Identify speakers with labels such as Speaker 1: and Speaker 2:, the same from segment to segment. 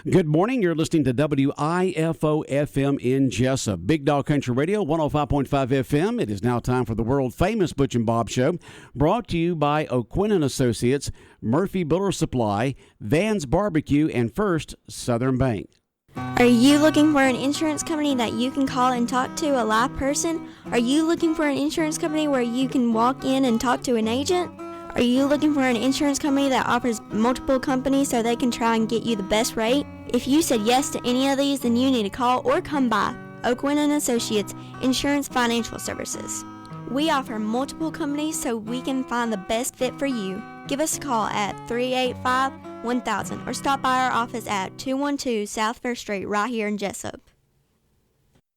Speaker 1: Good morning. You're listening to WIFO-FM in Jessup. Big Dog Country Radio, 105.5 FM. It is now time for the world-famous Butch and Bob Show, brought to you by O'Quinn & Associates, Murphy Builder Supply, Van's Barbecue, and First Southern Bank.
Speaker 2: Are you looking for an insurance company that you can call and talk to a live person? Are you looking for an insurance company where you can walk in and talk to an agent? Are you looking for an insurance company that offers multiple companies so they can try and get you the best rate? If you said yes to any of these, then you need to call or come by O'Quinn & Associates Insurance Financial Services. We offer multiple companies so we can find the best fit for you. Give us a call at 385-1000 or stop by our office at 212 South First Street right here in Jessup.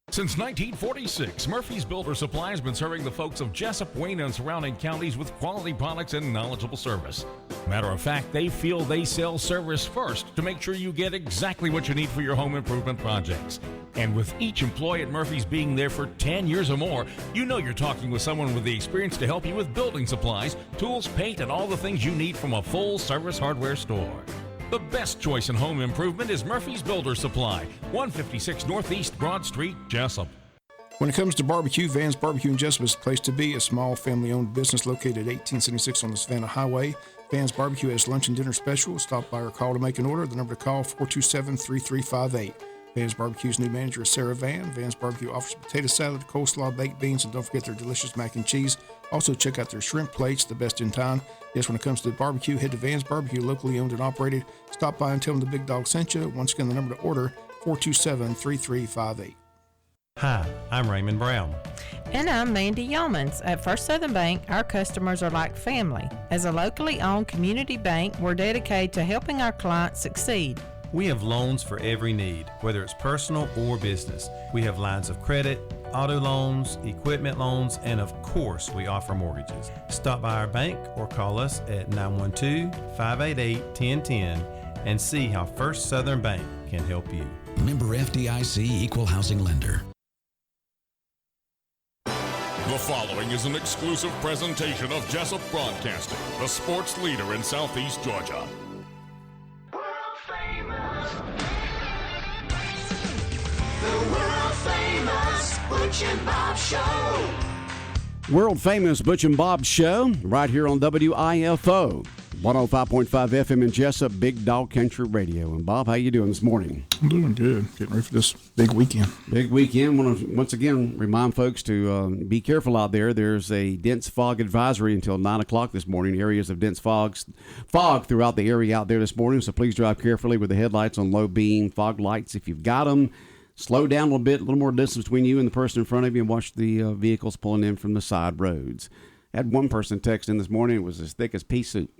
Speaker 3: Since 1946, Murphy's Builder Supply has been serving the folks of Jessup, Wayne, and surrounding counties with quality products and knowledgeable service. Matter of fact, they feel they sell service first to make sure you get exactly what you need for your home improvement projects. And with each employee at Murphy's being there for 10 years or more, you know you're talking with someone with the experience to help you with building supplies, tools, paint, and all the things you need from a full-service hardware store. The best choice in home improvement is Murphy's Builder Supply, 156 Northeast Broad Street, Jessup.
Speaker 4: When it comes to barbecue, Van's Barbecue in Jessup is the place to be. A small family-owned business located at 1876 on the Savannah Highway. Van's Barbecue has lunch and dinner specials. Stop by or call to make an order. The number to call, 427-3358. Van's Barbecue's new manager is Sarah Van. Van's Barbecue offers potato salad, coleslaw, baked beans, and don't forget their delicious mac and cheese. Also, check out their shrimp plates, the best in town. Yes, when it comes to barbecue, head to Van's Barbecue, locally owned and operated. Stop by and tell them the Big Dog sent you. Once again, the number to order, 427-3358.
Speaker 5: Hi, I'm Raymond Brown.
Speaker 6: And I'm Mandy Yeomans. At First Southern Bank, our customers are like family. As a locally owned community bank, we're dedicated to helping our clients succeed.
Speaker 5: We have loans for every need, whether it's personal or business. We have lines of credit, auto loans, equipment loans, and of course, we offer mortgages. Stop by our bank or call us at 912-588-1010 and see how First Southern Bank can help you.
Speaker 7: Member FDIC Equal Housing Lender.
Speaker 3: The following is an exclusive presentation of Jessup Broadcasting, the sports leader in Southeast Georgia.
Speaker 8: The world-famous Butch and Bob Show.
Speaker 1: World-famous Butch and Bob Show, right here on WIFO. 105.5 FM in Jessup, Big Dog Country Radio. And Bob, how you doing this morning?
Speaker 4: I'm doing good. Getting ready for this big weekend.
Speaker 1: Big weekend. Want to once again remind folks to be careful out there. There's a dense fog advisory until 9 o'clock this morning. Areas of dense fog throughout the area out there this morning. So please drive carefully with the headlights on low beam, fog lights if you've got them. Slow down a little bit, a little more distance between you and the person in front of you, and watch the vehicles pulling in from the side roads. I had one person text in this morning. It was as thick as pea soup.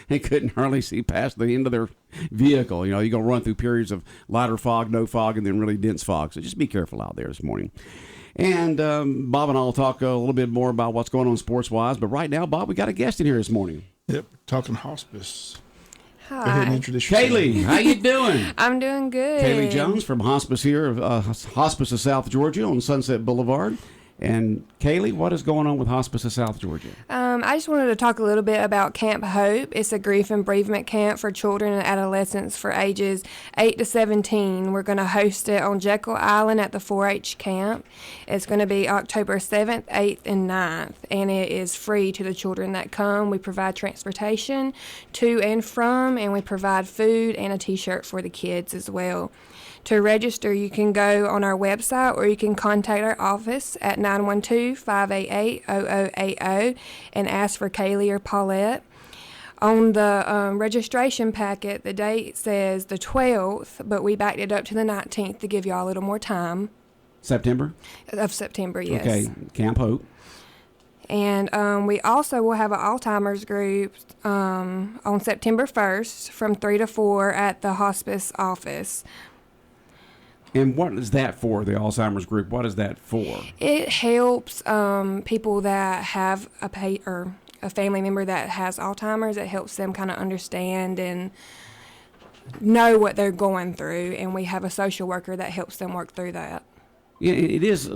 Speaker 1: They couldn't hardly see past the end of their vehicle. You know, you're going to run through periods of lighter fog, no fog, and then really dense fog. So just be careful out there this morning. And Bob and I will talk a little bit more about what's going on sports-wise. But right now, Bob, we got a guest in here this morning.
Speaker 4: Yep, talking hospice.
Speaker 9: Hi.
Speaker 4: Go ahead and introduce yourself.
Speaker 1: Kaylee, how you doing?
Speaker 9: I'm doing good.
Speaker 1: Kaylee Jones from Hospice here, Hospice of South Georgia on Sunset Boulevard. And Kaylee, what is going on with Hospice of South Georgia?
Speaker 9: I just wanted to talk a little bit about Camp Hope. It's a grief and bereavement camp for children and adolescents for ages 8 to 17. We're going to host it on Jekyll Island at the 4-H camp. It's going to be October 7th, 8th, and 9th, and it is free to the children that come. We provide transportation to and from, and we provide food and a T-shirt for the kids as well. To register, you can go on our website or you can contact our office at 912-588-0080 and ask for Kaylee or Paulette. On the registration packet, the date says the 12th, but we backed it up to the 19th to give y'all a little more time.
Speaker 1: September?
Speaker 9: Of September, yes.
Speaker 1: Okay, Camp Hope.
Speaker 9: And we also will have an Alzheimer's group on September 1st from 3 to 4 at the hospice office.
Speaker 1: And what is that for, the Alzheimer's group? What is that for?
Speaker 9: It helps people that have a family member that has Alzheimer's. It helps them kind of understand and know what they're going through, and we have a social worker that helps them work through that.
Speaker 1: Yeah, it is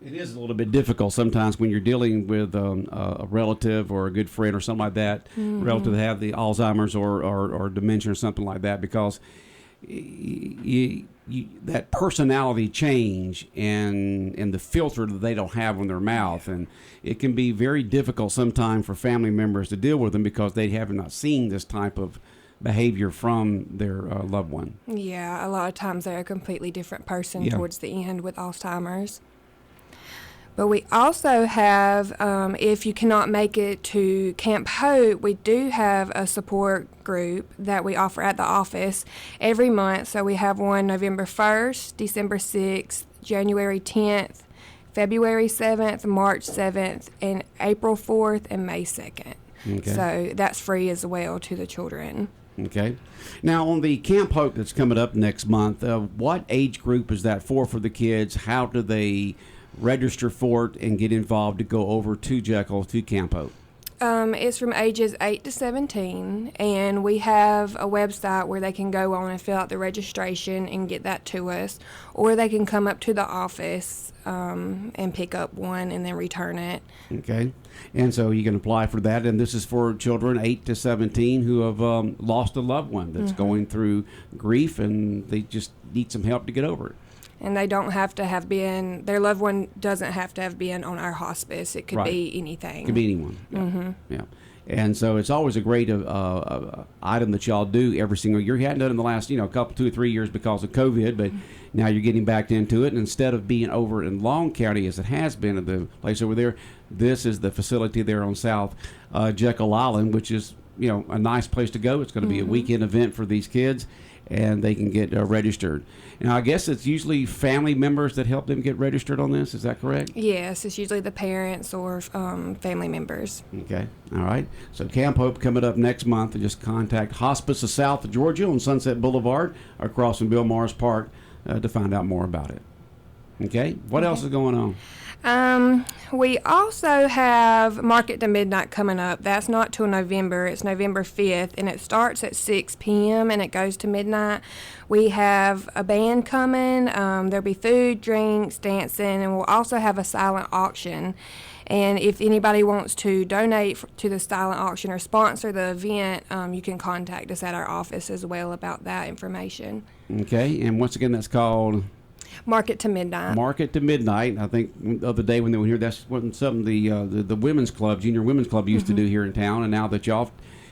Speaker 1: It is a little bit difficult sometimes when you're dealing with a relative or a good friend or something like that, relative that have the Alzheimer's or dementia or something like that, because that personality change and the filter that they don't have on their mouth, and it can be very difficult sometimes for family members to deal with them because they have not seen this type of behavior from their loved one.
Speaker 9: Yeah, a lot of times they're a completely different person towards the end with Alzheimer's. But we also have, if you cannot make it to Camp Hope, we do have a support group that we offer at the office every month. So we have one November 1st, December 6th, January 10th, February 7th, March 7th, and April 4th and May 2nd. Okay. So that's free as well to the children.
Speaker 1: Okay. Now, on the Camp Hope that's coming up next month, what age group is that for the kids? How do they register for it and get involved to go over to Jekyll to Camp Hope?
Speaker 9: It's from ages 8 to 17, and we have a website where they can go on and fill out the registration and get that to us, or they can come up to the office and pick up one and then return it.
Speaker 1: Okay. And so you can apply for that, and this is for children 8 to 17 who have lost a loved one that's going through grief, and they just need some help to get over it.
Speaker 9: And they don't have to have been, their loved one doesn't have to have been on our hospice. It could be anything.
Speaker 1: It could be anyone. Yeah. Yeah. And so it's always a great item that y'all do every single year. You hadn't done it in the last, couple, 2 or 3 years because of COVID, but now you're getting back into it. And instead of being over in Long County as it has been at the place over there, this is the facility there on South Jekyll Island, which is, a nice place to go. It's going to be a weekend event for these kids, and they can get registered. Now, I guess it's usually family members that help them get registered on this. Is that correct?
Speaker 9: Yes, it's usually the parents or family members.
Speaker 1: Okay. All right. So Camp Hope coming up next month. Just contact Hospice of South Georgia on Sunset Boulevard across from Bill Morris Park to find out more about it. Okay. What else is going on?
Speaker 9: We also have Market to Midnight coming up. That's not till November. It's November 5th, and it starts at 6 p.m. and it goes to midnight. We have a band coming. There'll be food, drinks, dancing, and we'll also have a silent auction. And if anybody wants to donate to the silent auction or sponsor the event, you can contact us at our office as well about that information.
Speaker 1: Okay. And once again, that's called
Speaker 9: Market to Midnight.
Speaker 1: Market to Midnight. I think the other day when they were here, that's something the women's club, junior women's club, used to do here in town. And now that y'all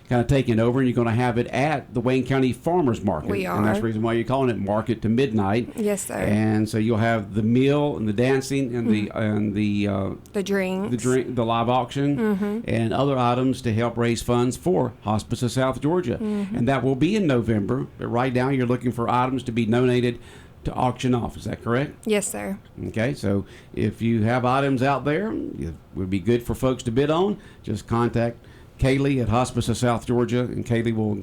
Speaker 1: kind of taken over, and you're going to have it at the Wayne County Farmers Market.
Speaker 9: We are.
Speaker 1: And that's the reason why you're calling it Market to Midnight.
Speaker 9: Yes, sir.
Speaker 1: And so you'll have the meal and the dancing and
Speaker 9: the drinks,
Speaker 1: the live auction, and other items to help raise funds for Hospice of South Georgia. And that will be in November. But right now you're looking for items to be donated to auction off. Is that correct?
Speaker 9: Yes, sir.
Speaker 1: Okay, so if you have items out there it would be good for folks to bid on, just contact Kaylee at Hospice of South Georgia, and Kaylee will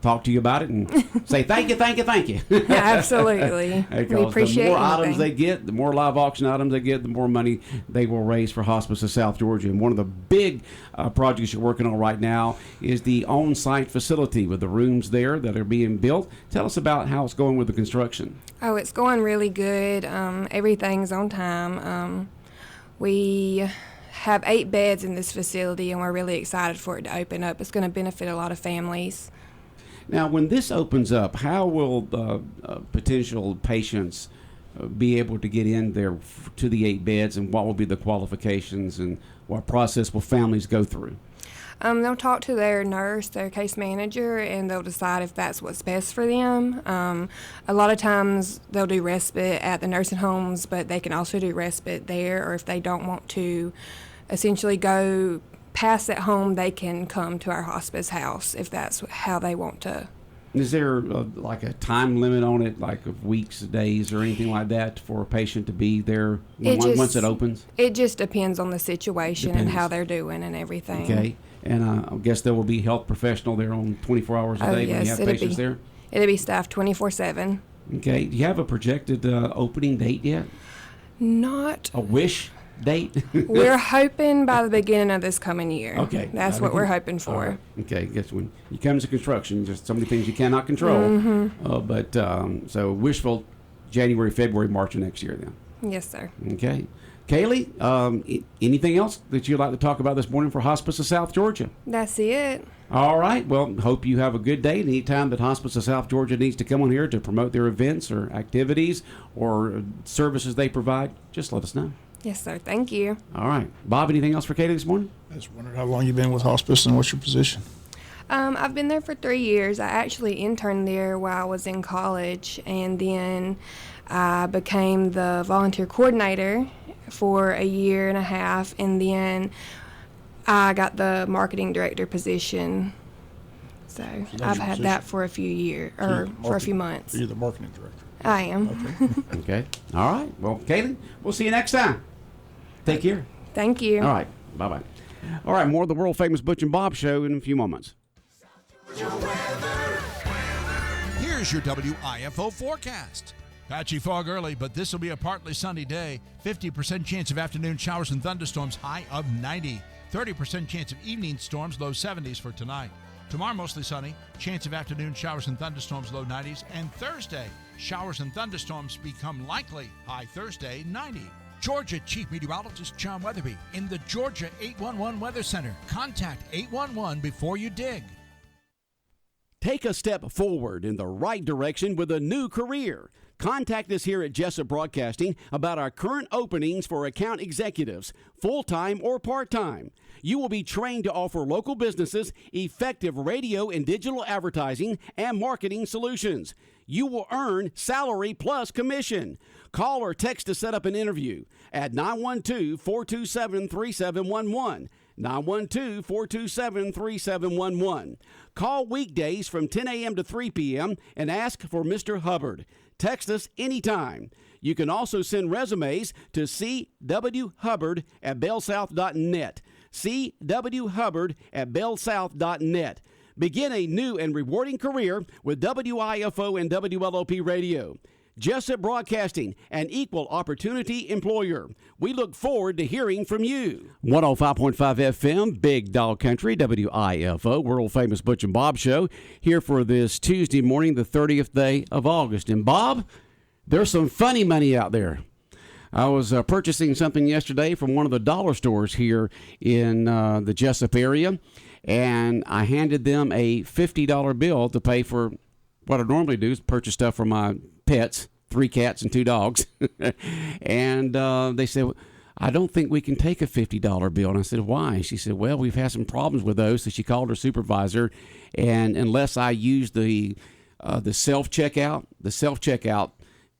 Speaker 1: talk to you about it and say thank you.
Speaker 9: Absolutely. We appreciate
Speaker 1: the more
Speaker 9: anything.
Speaker 1: items they get, the more live auction items they get, the more money they will raise for Hospice of South Georgia. And one of the big projects you're working on right now is the on-site facility with the rooms there that are being built. Tell us about how it's going with the construction.
Speaker 9: Oh, it's going really good. Everything's on time. We have 8 beds in this facility, and we're really excited for it to open up. It's going to benefit a lot of families.
Speaker 1: Now, when this opens up, how will potential patients be able to get in there to the 8 beds, and what will be the qualifications, and what process will families go through?
Speaker 9: They'll talk to their nurse, their case manager, and they'll decide if that's what's best for them. A lot of times they'll do respite at the nursing homes, but they can also do respite there, or if they don't want to essentially go past at home, they can come to our hospice house if that's how they want to.
Speaker 1: Is there like a time limit on it, like of weeks, days, or anything like that for a patient to be there once it opens?
Speaker 9: It just depends on the situation and how they're doing and everything.
Speaker 1: Okay. And I guess there will be a health professional there on 24 hours a day when you have patients there?
Speaker 9: It'll be staffed 24/7.
Speaker 1: Okay. Do you have a projected opening date yet?
Speaker 9: Not.
Speaker 1: A wish date?
Speaker 9: We're hoping by the beginning of this coming year.
Speaker 1: Okay.
Speaker 9: That's what we're hoping for.
Speaker 1: Right. Okay. Guess when you come to construction, there's so many things you cannot control. So wishful January, February, March of next year then.
Speaker 9: Yes, sir.
Speaker 1: Okay. Kaylee, anything else that you'd like to talk about this morning for Hospice of South Georgia?
Speaker 9: That's it.
Speaker 1: All right. Well, hope you have a good day. Anytime that Hospice of South Georgia needs to come on here to promote their events or activities or services they provide, just let us know.
Speaker 9: Yes, sir. Thank you.
Speaker 1: All right. Bob, anything else for Kaylee this morning?
Speaker 4: I just wondered how long you've been with hospice and what's your position?
Speaker 9: I've been there for 3 years. I actually interned there while I was in college, and then I became the volunteer coordinator for a year and a half, and then I got the marketing director position. So I've had that for a few years, or for a few months.
Speaker 4: You're the marketing director.
Speaker 9: I am.
Speaker 4: Okay.
Speaker 1: Okay. All right. Well, Kaylee, we'll see you next time. Take care.
Speaker 9: Thank you.
Speaker 1: All right. Bye-bye. All right. More of the world-famous Butch and Bob show in a few moments.
Speaker 10: Here's your WIFO forecast. Patchy fog early, but this will be a partly sunny day. 50% chance of afternoon showers and thunderstorms, high of 90. 30% chance of evening storms, low 70s for tonight. Tomorrow, mostly sunny. Chance of afternoon showers and thunderstorms, low 90s. And Thursday, showers and thunderstorms become likely, high Thursday, 90. Georgia Chief Meteorologist John Weatherby in the Georgia 811 Weather Center. Contact 811 before you dig.
Speaker 1: Take a step forward in the right direction with a new career. Contact us here at Jessup Broadcasting about our current openings for account executives, full-time or part-time. You will be trained to offer local businesses effective radio and digital advertising and marketing solutions. You will earn salary plus commission. Call or text to set up an interview at 912-427-3711. 912-427-3711. Call weekdays from 10 a.m. to 3 p.m. and ask for Mr. Hubbard. Text us anytime. You can also send resumes to cwhubbard@bellsouth.net. cwhubbard@bellsouth.net. Begin a new and rewarding career with WIFO and WLOP Radio. Jessup Broadcasting, an equal opportunity employer. We look forward to hearing from you. 105.5 FM, Big Dog Country, WIFO, world famous Butch and Bob show, here for this Tuesday morning, the 30th day of August. And Bob, there's some funny money out there. I was purchasing something yesterday from one of the dollar stores here in the Jessup area, and I handed them a $50 bill to pay for what I normally do is purchase stuff for my pets, 3 cats and 2 dogs. And they said, I don't think we can take a $50 bill. And I said, why? She said, well, we've had some problems with those. So she called her supervisor, and unless I use the self-checkout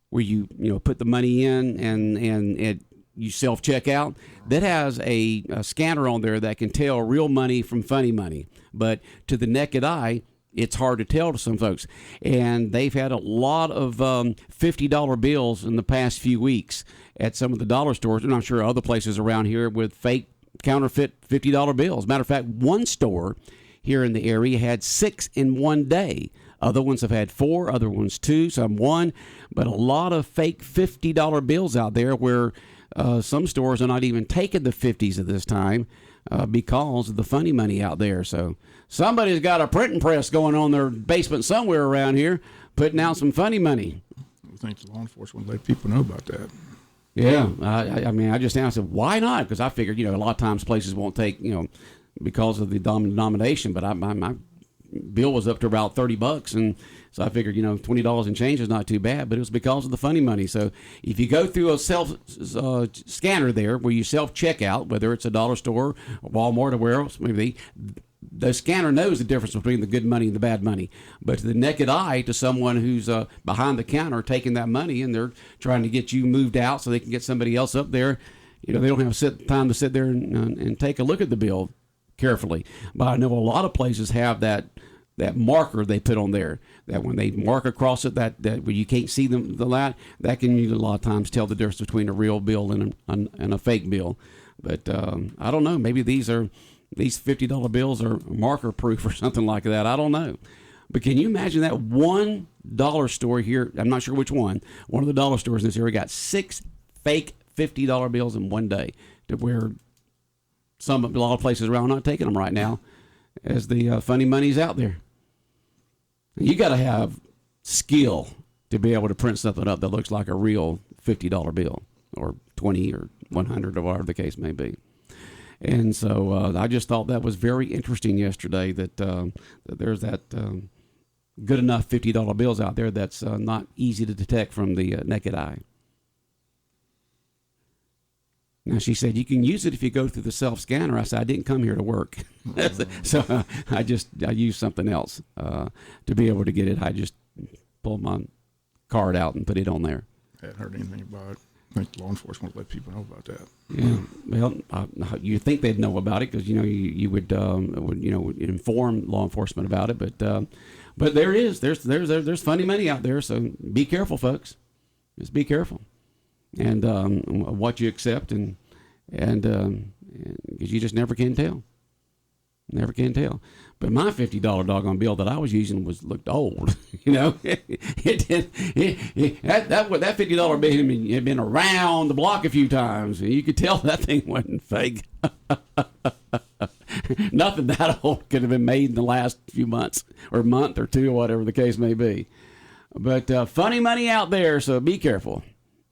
Speaker 1: where you put the money in and you self-check out, that has a scanner on there that can tell real money from funny money. But to the naked eye, it's hard to tell to some folks. And they've had a lot of $50 bills in the past few weeks at some of the dollar stores, and I'm sure other places around here with fake counterfeit $50 bills. Matter of fact, one store here in the area had 6 in one day. Other ones have had 4, other ones 2, some 1. But a lot of fake $50 bills out there where some stores are not even taking the 50s at this time because of the funny money out there. So somebody's got a printing press going on in their basement somewhere around here, putting out some funny money.
Speaker 4: I think the law enforcement let people know about that.
Speaker 1: Yeah, I mean, I just asked, why not? Because I figured, a lot of times places won't take, because of the denomination. But my bill was up to about $30, and so I figured, $20 and change is not too bad. But it was because of the funny money. So if you go through a self scanner there where you self check out, whether it's a dollar store, Walmart, or where else maybe, the scanner knows the difference between the good money and the bad money. But to the naked eye, to someone who's behind the counter taking that money and they're trying to get you moved out so they can get somebody else up there, they don't have time to sit there and take a look at the bill carefully. But I know a lot of places have that marker they put on there, that when they mark across it, that where you can't see the light, that can a lot of times tell the difference between a real bill and a fake bill. But I don't know. Maybe these $50 bills are marker proof or something like that. I don't know. But can you imagine that one dollar store here? I'm not sure which one. One of the dollar stores in this area got 6 fake $50 bills in one day, to where a lot of places around are not taking them right now, as the funny money's out there. You got to have skill to be able to print something up that looks like a real $50 bill. or 20 or 100 or whatever the case may be. And so I just thought that was very interesting yesterday that there's that good enough $50 bills out there that's not easy to detect from the naked eye. Now, she said, you can use it if you go through the self-scanner. I said, I didn't come here to work. So I used something else to be able to get it. I just pulled my card out and put it on there.
Speaker 4: I hadn't heard anything about it. I think law enforcement would let people know about that.
Speaker 1: Yeah, well, you think they'd know about it because you would inform law enforcement about it, but there's funny money out there, so be careful, folks. Just be careful, and what you accept, and because you just never can tell. Never can tell. But my $50 doggone bill that I was using looked old. That $50 bill had been around the block a few times, and you could tell that thing wasn't fake. Nothing that old could have been made in the last few months or month or two or whatever the case may be. But funny money out there, so be careful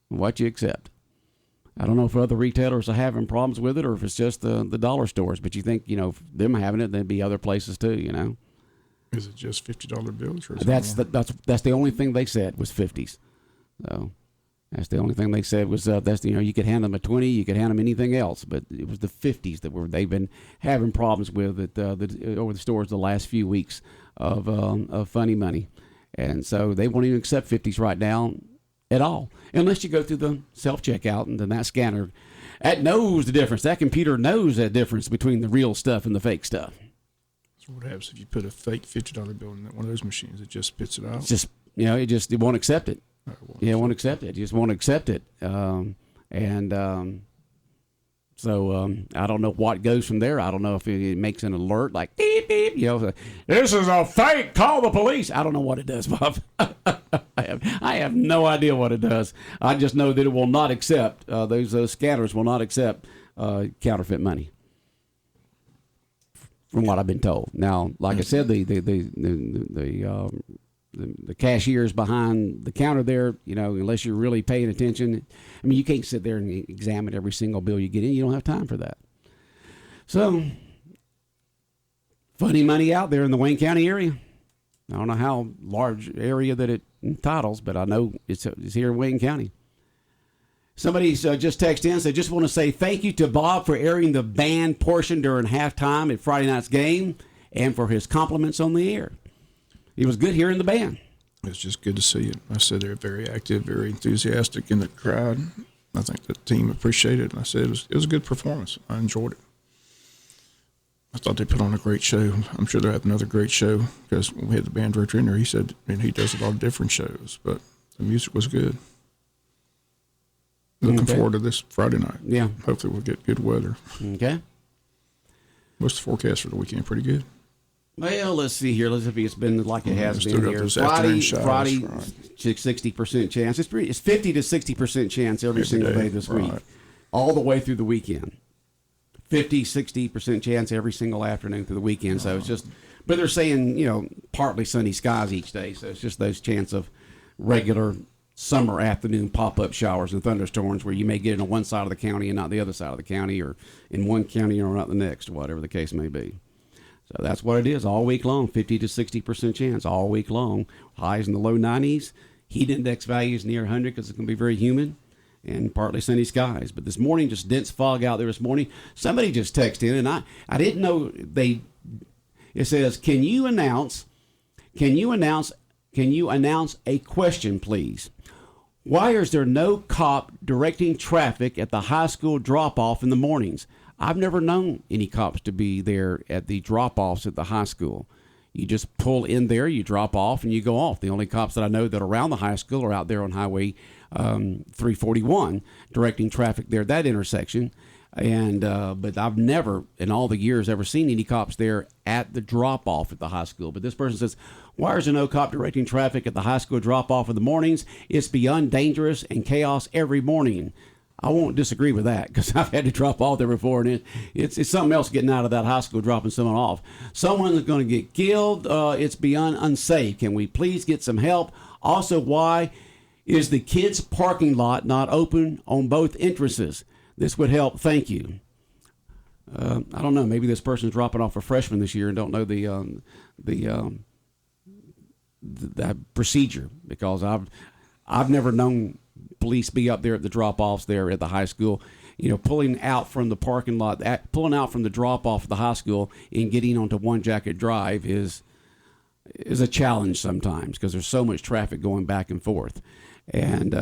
Speaker 1: what you accept. I don't know if other retailers are having problems with it or if it's just the dollar stores, but you think, them having it, there'd be other places too,
Speaker 4: Is it just $50 bills? Or
Speaker 1: that's the only thing they said was 50s. So that's the only thing they said was you could hand them a 20, you could hand them anything else, but it was the 50s that they've been having problems with over the stores the last few weeks of funny money. And so they won't even accept 50s right now at all, unless you go through the self-checkout, and then that scanner, that knows the difference. That computer knows that difference between the real stuff and the fake stuff.
Speaker 4: So what happens if you put a fake $50 bill in one of those machines? It just spits it out?
Speaker 1: It's just, it won't accept it. It won't accept it. It just won't accept it. So I don't know what goes from there. I don't know if it makes an alert like beep beep. This is a fake. Call the police. I don't know what it does, Bob. I have no idea what it does. I just know that it will not accept those scanners will not accept counterfeit money. From what I've been told. Now, like I said, the cashiers behind the counter there, unless you're really paying attention, I mean, you can't sit there and examine every single bill you get in. You don't have time for that. So, funny money out there in the Wayne County area. I don't know how large area that it entitles, but I know it's here in Wayne County. Somebody's just texted in and said, just want to say thank you to Bob for airing the band portion during halftime at Friday night's game and for his compliments on the air. It was good hearing the band.
Speaker 4: It's just good to see it. I said they're very active, very enthusiastic in the crowd. I think the team appreciated it. And I said it was a good performance. I enjoyed it. I thought they put on a great show. I'm sure they'll have another great show because when we had the band director in there, he said, he does a lot of different shows, but the music was good. Looking forward to this Friday night.
Speaker 1: Yeah.
Speaker 4: Hopefully we'll get good weather.
Speaker 1: Okay.
Speaker 4: What's the forecast for the weekend? Pretty good.
Speaker 1: Well, let's see here. Let's see if it's been like it has been here. Friday, 60% chance. It's 50 to 60% chance every single day this week, all the way through the weekend. 50, 60% chance every single afternoon through the weekend. So it's just, but they're saying, partly sunny skies each day. So it's just those chance of regular summer afternoon pop-up showers and thunderstorms where you may get it on one side of the county and not the other side of the county, or in one county or not the next, or whatever the case may be. So that's what it is all week long, 50 to 60% chance all week long. Highs in the low 90s. Heat index values near 100 because it's going to be very humid and partly sunny skies. But this morning, just dense fog out there this morning. Somebody just texted in, and I didn't know it says, can you announce a question, please? Why is there no cop directing traffic at the high school drop-off in the mornings? I've never known any cops to be there at the drop-offs at the high school. You just pull in there, you drop off, and you go off. The only cops that I know that are around the high school are out there on Highway 341 directing traffic there at that intersection. And but I've never, in all the years, ever seen any cops there at the drop-off at the high school. But this person says, why is there no cop directing traffic at the high school drop-off in the mornings? It's beyond dangerous and chaos every morning. I won't disagree with that because I've had to drop off there before, and it's something else getting out of that high school, dropping someone off. Someone's going to get killed. It's beyond unsafe. Can we please get some help? Also, why Is the kids' parking lot not open on both entrances? This would help. Thank you. I don't know. Maybe this person's dropping off a freshman this year and don't know the procedure, because I've never known police be up there at the drop-offs there at the high school. You know, pulling out from the parking lot, pulling out from the drop-off of the high school and getting onto One Jacket Drive is a challenge sometimes, because there's so much traffic going back and forth, and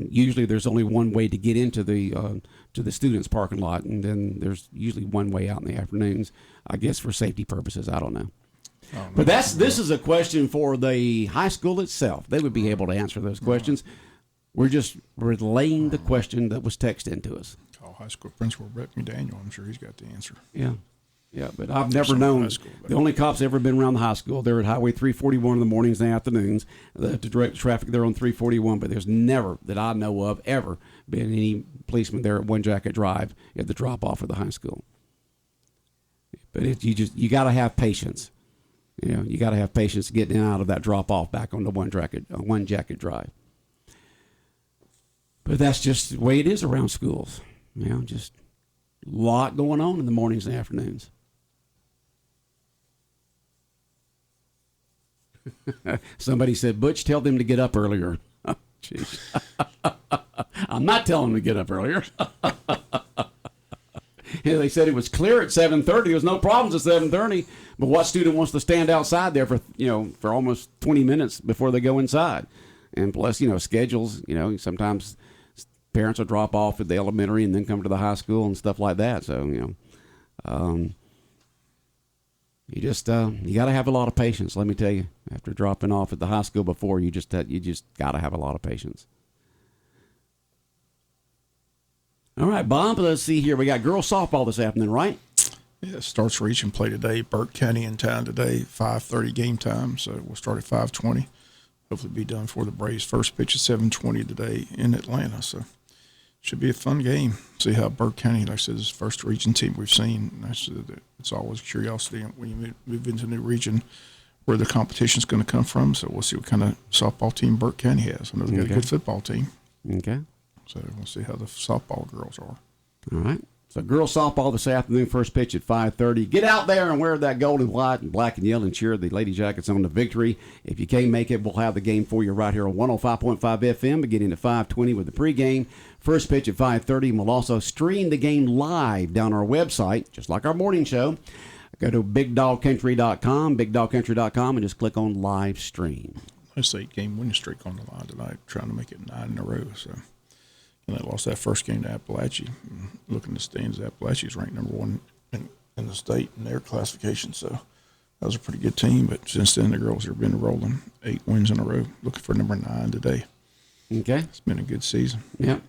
Speaker 1: usually there's only one way to get into the students' parking lot, and then there's usually one way out in the afternoons, I guess for safety purposes. I don't know. But this is a question for the high school itself. They would be able to answer those questions. We're just relaying the question that was texted into us.
Speaker 4: Call high school principal Brett McDaniel. I'm sure he's got the answer.
Speaker 1: Yeah. Yeah, but I've never known. The only cops ever been around the high school. They're at Highway 341 in the mornings and afternoons to direct traffic there on 341. But there's never, that I know of, ever been any policeman there at One Jacket Drive at the drop off of the high school. But you got to have patience. You know, you got to have patience getting out of that drop off back onto One Jacket Drive. But that's just the way it is around schools. You know, just a lot going on in the mornings and afternoons. Somebody said, Butch, tell them to get up earlier. Jeez. I'm not telling them to get up earlier. They said it was clear at 7:30. There was no problems at 7:30. But what student wants to stand outside there for almost 20 minutes before they go inside? And plus, schedules, sometimes parents will drop off at the elementary and then come to the high school and stuff like that. So, you got to have a lot of patience. Let me tell you, after dropping off at the high school before, you just got to have a lot of patience. All right, Bob, let's see here. We got girls softball this afternoon, right?
Speaker 4: Yeah, it starts region play today. Burke County in town today, 5:30 game time. So we'll start at 5:20. Hopefully be done for the Braves. First pitch at 7:20 today in Atlanta. So should be a fun game. See how Burke County, like I said, is the first region team we've seen. It's always a curiosity when you move into a new region where the competition's going to come from. So we'll see what kind of softball team Burke County has. I know they've got a good football team.
Speaker 1: Okay.
Speaker 4: So we'll see how the softball girls are.
Speaker 1: All right. So girls softball this afternoon, first pitch at 5:30. Get out there and wear that gold and white and black and yellow and cheer the Lady Jackets on to victory. If you can't make it, we'll have the game for you right here on 105.5 FM, beginning at 5:20 with the pregame. First pitch at 5:30, and we'll also stream the game live down our website, just like our morning show. Go to bigdogcountry.com, bigdogcountry.com, and just click on live stream.
Speaker 4: Nice 8-game winning streak on the line tonight, trying to make it 9 in a row. So. And they lost that first game to Appalachia. Looking at the standings, Appalachia's ranked number 1 in the state in their classification. So that was a pretty good team. But since then, the girls have been rolling 8 wins in a row, looking for number 9 today.
Speaker 1: Okay.
Speaker 4: It's been a good season.
Speaker 1: Yep.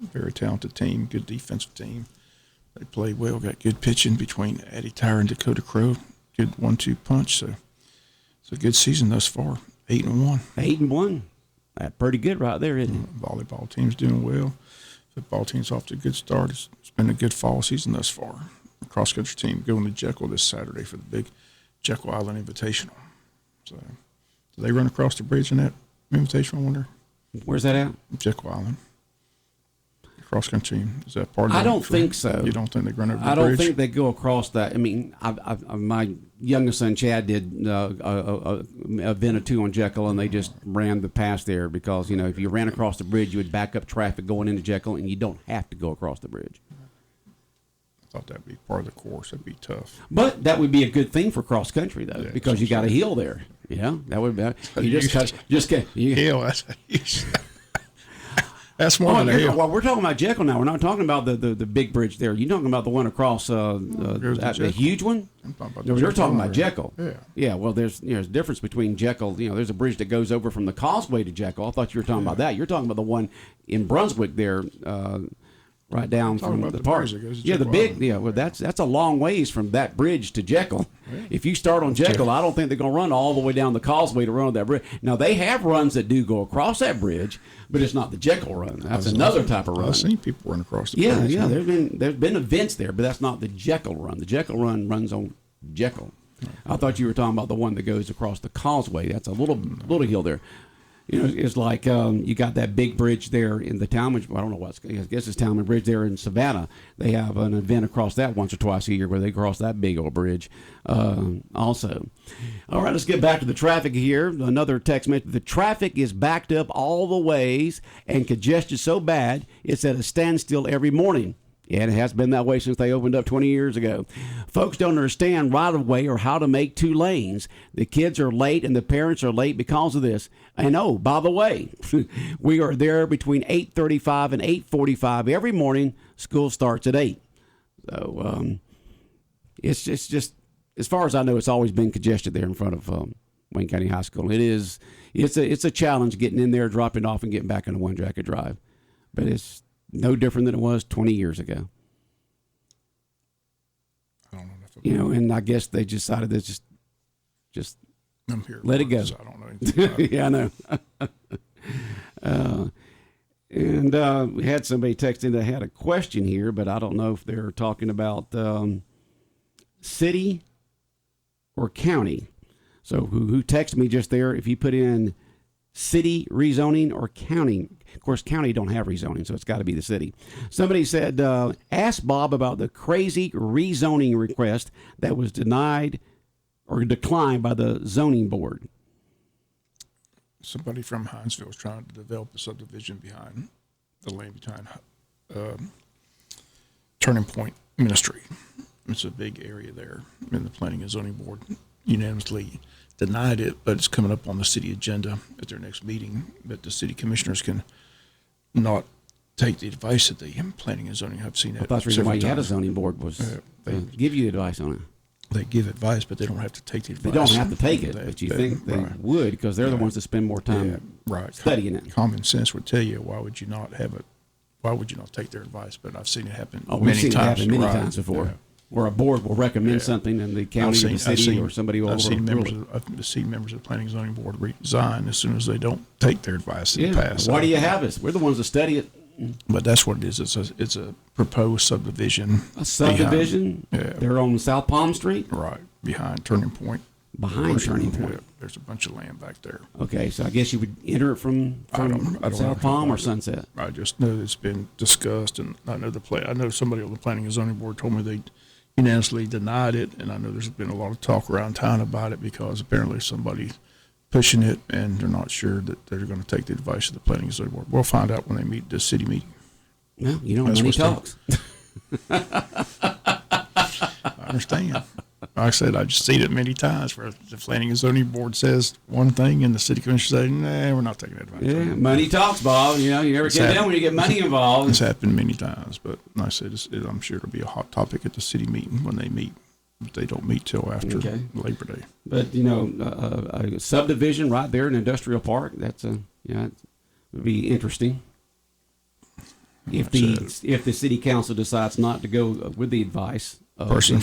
Speaker 4: Very talented team, good defensive team. They played well, got good pitching between Addie Tyre and Dakota Crow. Good 1-2 punch. So it's a good season thus far. 8-1.
Speaker 1: 8-1. That's pretty good right there, isn't it?
Speaker 4: Volleyball team's doing well. Football team's off to a good start. It's been a good fall season thus far. The cross-country team going to Jekyll this Saturday for the big Jekyll Island Invitational. So, do they run across the bridge in that Invitational, I wonder?
Speaker 1: Where's that at?
Speaker 4: Jekyll Island. Cross-country team, is that part of
Speaker 1: I don't think so.
Speaker 4: You don't think they run over the bridge?
Speaker 1: I don't think they go across that. I mean, my youngest son, Chad, did a event or two on Jekyll, and they just ran the pass there because, if you ran across the bridge, you would back up traffic going into Jekyll, and you don't have to go across the bridge.
Speaker 4: I thought that would be part of the course. That'd be tough.
Speaker 1: But that would be a good thing for cross country, though,
Speaker 4: Yeah,
Speaker 1: because you got a hill there. Yeah, that would be. You
Speaker 4: hill. That's more than a hill.
Speaker 1: Well, we're talking about Jekyll now. We're not talking about the big bridge there. You're talking about the one across the huge one? You're talking about Jekyll.
Speaker 4: Yeah.
Speaker 1: Yeah, well, there's a difference between Jekyll. There's a bridge that goes over from the causeway to Jekyll. I thought you were talking about that. You're talking about the one in Brunswick there, right down from the park. Well, that's a long ways from that bridge to Jekyll. Yeah. If you start on Jekyll, I don't think they're going to run all the way down the causeway to run on that bridge. Now, they have runs that do go across that bridge, but it's not the Jekyll run. That's another type of run.
Speaker 4: I've seen people run across the bridge.
Speaker 1: Yeah. There's been events there, but that's not the Jekyll run. The Jekyll run runs on Jekyll. I thought you were talking about the one that goes across the causeway. That's a little hill there. You know, it's like you got that big bridge there in the Talmadge. I don't know what's. I guess it's Talmadge Bridge there in Savannah. They have an event across that once or twice a year where they cross that big old bridge. Also, all right, let's get back to the traffic here. Another text message: the traffic is backed up all the ways and congested so bad it's at a standstill every morning. Yeah, and it has been that way since they opened up 20 years ago. Folks don't understand right-of-way or how to make 2 lanes. The kids are late and the parents are late because of this. And oh, by the way, we are there between 8:35 and 8:45 every morning. School starts at 8. So it's just, as far as I know, it's always been congested there in front of Wayne County High School. It's a challenge getting in there, dropping off, and getting back on the One Jacket Drive. But it's no different than it was 20 years ago.
Speaker 4: I don't know nothing.
Speaker 1: You know, and I guess they decided to just
Speaker 4: I'm here.
Speaker 1: let it go.
Speaker 4: So I don't know anything about it.
Speaker 1: Yeah, I know. And we had somebody text in that had a question here, but I don't know if they're talking about city or county. So who texted me just there, if you put in city rezoning or county. Of course, county don't have rezoning, so it's got to be the city. Somebody said, ask Bob about the crazy rezoning request that was denied or declined by the zoning board.
Speaker 4: Somebody from Hinesville was trying to develop a subdivision behind the land behind Turning Point Ministry. It's a big area there, and the Planning and Zoning Board unanimously denied it, but it's coming up on the city agenda at their next meeting. But the city commissioners can not take the advice that the Planning and Zoning have seen.
Speaker 1: I thought the reason why you had a zoning board was they give you advice on it.
Speaker 4: They give advice, but they don't have to take the advice.
Speaker 1: They don't have to take it, but you think they would because they're the ones that spend more time studying it.
Speaker 4: Common sense would tell you, why would you not have it? Why would you not take their advice? But I've seen it happen
Speaker 1: we've seen it happen many times before.
Speaker 4: Yeah.
Speaker 1: Where a board will recommend something and the county or the city or somebody will
Speaker 4: I've seen members of the Planning and Zoning Board resign as soon as they don't take their advice in the past.
Speaker 1: Why do you have us? We're the ones that study it.
Speaker 4: But that's what it is. It's a proposed subdivision.
Speaker 1: A subdivision? They're on South Palm Street?
Speaker 4: Right, behind Turning Point.
Speaker 1: Behind Turning Point.
Speaker 4: Yeah, there's a bunch of land back there.
Speaker 1: Okay, so I guess you would enter it from South Palm or Sunset?
Speaker 4: I just know it's been discussed, and I know somebody on the Planning and Zoning Board told me they unanimously denied it, and I know there's been a lot of talk around town about it because apparently somebody's pushing it, and they're not sure that they're going to take the advice of the Planning and Zoning Board. We'll find out when they meet the city meeting.
Speaker 1: Well, you know, money talks.
Speaker 4: I understand. Like I said, I've just seen it many times where the Planning and Zoning Board says one thing and the city commissioner says, nah, we're not taking advice.
Speaker 1: Yeah, money talks, Bob. You know, you never get down when you get money involved.
Speaker 4: It's happened many times, but like I said, I'm sure it'll be a hot topic at the city meeting when they meet. But they don't meet till after Labor Day.
Speaker 1: But, you know, a subdivision right there in Industrial Park, it would be interesting. If the city council decides not to go with the advice.
Speaker 4: A person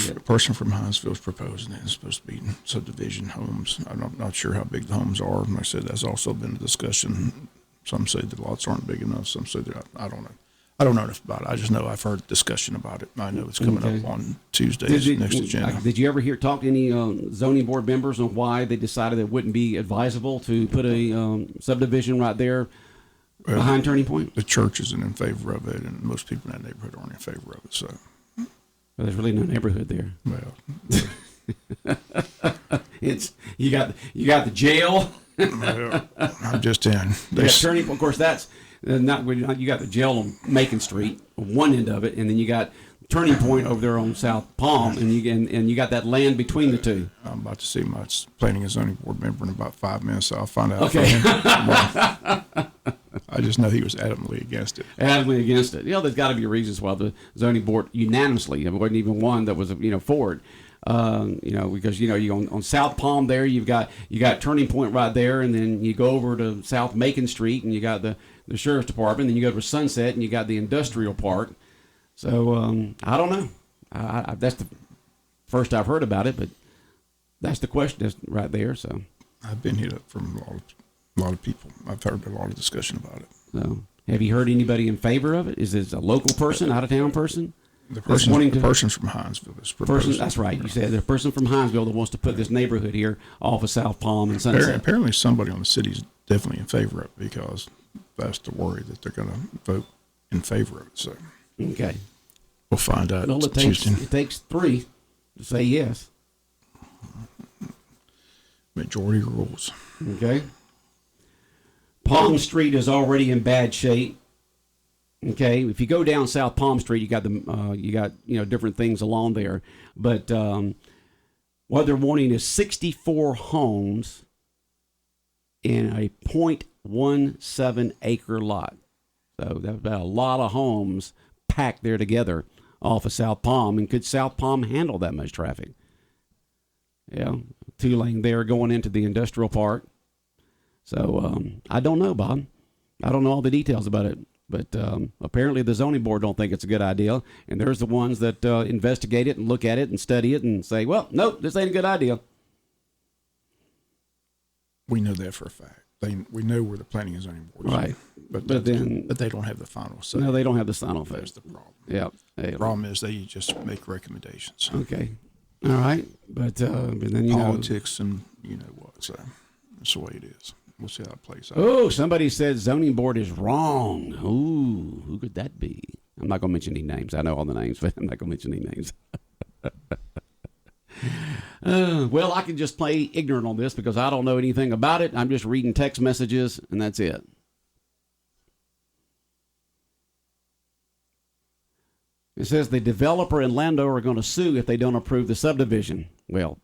Speaker 4: from Hinesville is proposing it. It's supposed to be subdivision homes. I'm not sure how big the homes are. Like I said, that's also been a discussion. Some say the lots aren't big enough. Some say that I don't know. I don't know enough about it. I just know I've heard discussion about it. I know it's coming up on Tuesday's next agenda.
Speaker 1: Did you ever talk to any zoning board members on why they decided it wouldn't be advisable to put a subdivision right there behind Turning Point?
Speaker 4: The church isn't in favor of it, and most people in that neighborhood aren't in favor of it. So.
Speaker 1: Well, there's really no neighborhood there.
Speaker 4: Well,
Speaker 1: you got the jail.
Speaker 4: I'm just in.
Speaker 1: You got Turning Point. Of course, that's not. You got the jail on Macon Street, on one end of it, and then you got Turning Point over there on South Palm, and you got that land between the two.
Speaker 4: I'm about to see my Planning and Zoning Board member in about 5 minutes, so I'll find out.
Speaker 1: Okay.
Speaker 4: I just know he was adamantly against it.
Speaker 1: Adamantly against it. You know, there's got to be reasons why the zoning board unanimously. There wasn't even one that was for it. Because you on South Palm there, you got Turning Point right there, and then you go over to South Macon Street, and you got the sheriff's department. Then you go to Sunset, and you got the industrial park. So I don't know. That's the first I've heard about it, but that's the question that's right there. So
Speaker 4: I've been hit up from a lot of people. I've heard a lot of discussion about it.
Speaker 1: So have you heard anybody in favor of it? Is it a local person, out of town person?
Speaker 4: The person's from Hinesville is proposing.
Speaker 1: That's right. You said the person from Hinesville that wants to put this neighborhood here off of South Palm and Sunset.
Speaker 4: Apparently somebody on the city's definitely in favor of it, because that's the worry that they're going to vote in favor of it. So
Speaker 1: Okay.
Speaker 4: we'll find out
Speaker 1: Well, it
Speaker 4: Tuesday.
Speaker 1: takes 3 to say yes.
Speaker 4: Majority rules.
Speaker 1: Okay. Palm Street is already in bad shape. Okay, if you go down South Palm Street, you got different things along there, but what they're wanting is 64 homes in a 0.17 acre lot. So that's about a lot of homes packed there together off of South Palm. And could South Palm handle that much traffic? Yeah, 2-lane there going into the industrial park. So I don't know, Bob. I don't know all the details about it. But apparently the zoning board don't think it's a good idea. And there's the ones that investigate it and look at it and study it and say, well, nope, this ain't a good idea.
Speaker 4: We know that for a fact. We know where the planning and zoning board is.
Speaker 1: Right.
Speaker 4: But they don't have the final say.
Speaker 1: No, they don't have the final say.
Speaker 4: That's the problem.
Speaker 1: Yeah.
Speaker 4: The problem is they just make recommendations.
Speaker 1: Okay. All right. But then,
Speaker 4: politics and you know what. So that's the way it is. We'll see how it plays out.
Speaker 1: Oh, somebody said zoning board is wrong. Ooh, who could that be? I'm not going to mention any names. I know all the names, but I'm not going to mention any names. Well, I can just play ignorant on this because I don't know anything about it. I'm just reading text messages, and that's it. It says the developer and landowner are going to sue if they don't approve the subdivision. Well,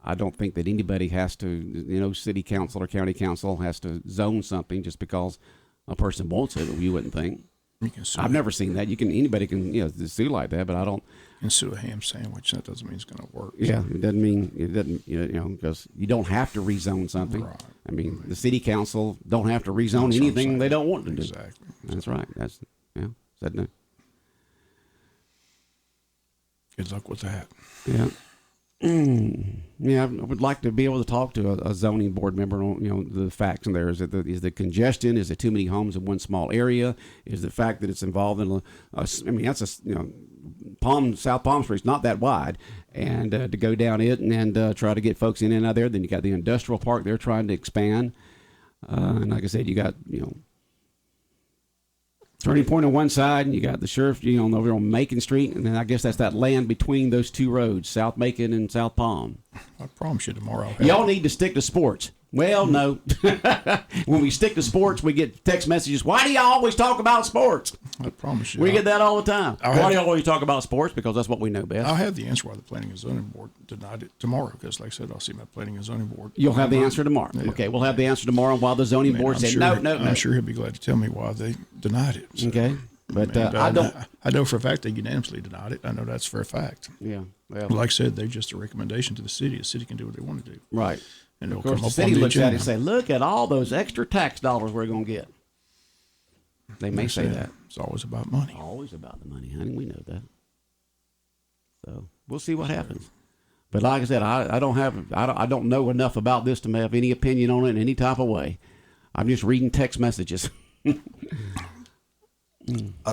Speaker 1: I don't think that anybody has to, city council or county council has to zone something just because a person wants it. You wouldn't think. I've never seen that. Anybody can, sue like that, but I don't.
Speaker 4: You can sue a ham sandwich. That doesn't mean it's going to work.
Speaker 1: Yeah, it doesn't, because you don't have to rezone something.
Speaker 4: Right.
Speaker 1: I mean, the city council don't have to rezone anything they don't want to do.
Speaker 4: Exactly.
Speaker 1: That's right. Said no.
Speaker 4: Good luck with that.
Speaker 1: Yeah. Yeah, I would like to be able to talk to a zoning board member on, the facts in there. Is the congestion? Is it too many homes in one small area? Is the fact that it's involved in South Palm Street's not that wide, and to go down it and try to get folks in and out there. Then you got the industrial park they're trying to expand, and like I said, you got Turning Point on one side, and you got the sheriff, over on Macon Street, and then I guess that's that land between those two roads, South Macon and South Palm.
Speaker 4: I promise you tomorrow.
Speaker 1: Y'all need to stick to sports. Well, no. When we stick to sports, we get text messages. Why do y'all always talk about sports?
Speaker 4: I promise you.
Speaker 1: We get that all the time. Why do y'all always talk about sports? Because that's what we know best.
Speaker 4: I'll have the answer why the Planning and Zoning Board denied it tomorrow, because like I said, I'll see my Planning and Zoning Board.
Speaker 1: You'll have the answer tomorrow. Yeah. Okay, we'll have the answer tomorrow while the zoning board said no.
Speaker 4: I'm sure he'll be glad to tell me why they denied it. So.
Speaker 1: Okay. But
Speaker 4: I know for a fact they unanimously denied it. I know that's for a fact.
Speaker 1: Yeah. Well,
Speaker 4: like I said, they're just a recommendation to the city. The city can do what they want to do.
Speaker 1: Right.
Speaker 4: And
Speaker 1: of course, the city looks at it and say, look at all those extra tax dollars we're going to get. They may say that.
Speaker 4: It's always about money.
Speaker 1: Always about the money, honey. We know that. So we'll see what happens. But like I said, I don't know enough about this to have any opinion on it in any type of way. I'm just reading text messages.
Speaker 4: I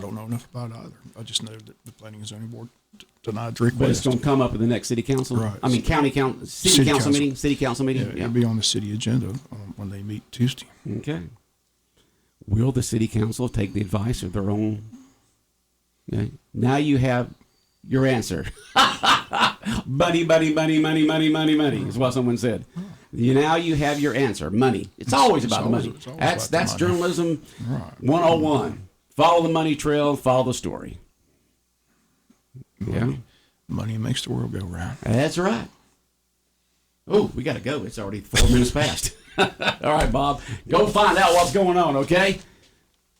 Speaker 4: don't know enough about it either. I just know that the Planning and Zoning Board denied the request.
Speaker 1: But it's going to come up in the next city council?
Speaker 4: Right.
Speaker 1: I mean, city council meeting? City council meeting?
Speaker 4: Yeah, it'll be on the city agenda when they meet Tuesday.
Speaker 1: Okay. Will the city council take the advice of their own? Okay. Now you have your answer. Money is what someone said. Now you have your answer. Money. It's always about the money. That's journalism 101. Follow the money trail, follow the story.
Speaker 4: Money makes the world go round.
Speaker 1: That's right. Oh, we got to go. It's already 4 minutes past. All right, Bob. Go find out what's going on, okay?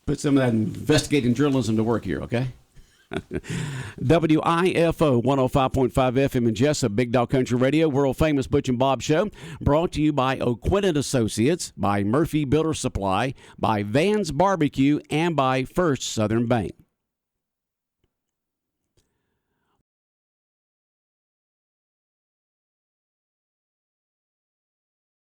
Speaker 1: Put some of that investigating journalism to work here, okay? WIFO 105.5 FM in Jessup, Big Dog Country Radio, world famous Butch and Bob show, brought to you by O'Quinn & Associates, by Murphy Builder Supply, by Van's Barbecue, and by First Southern Bank.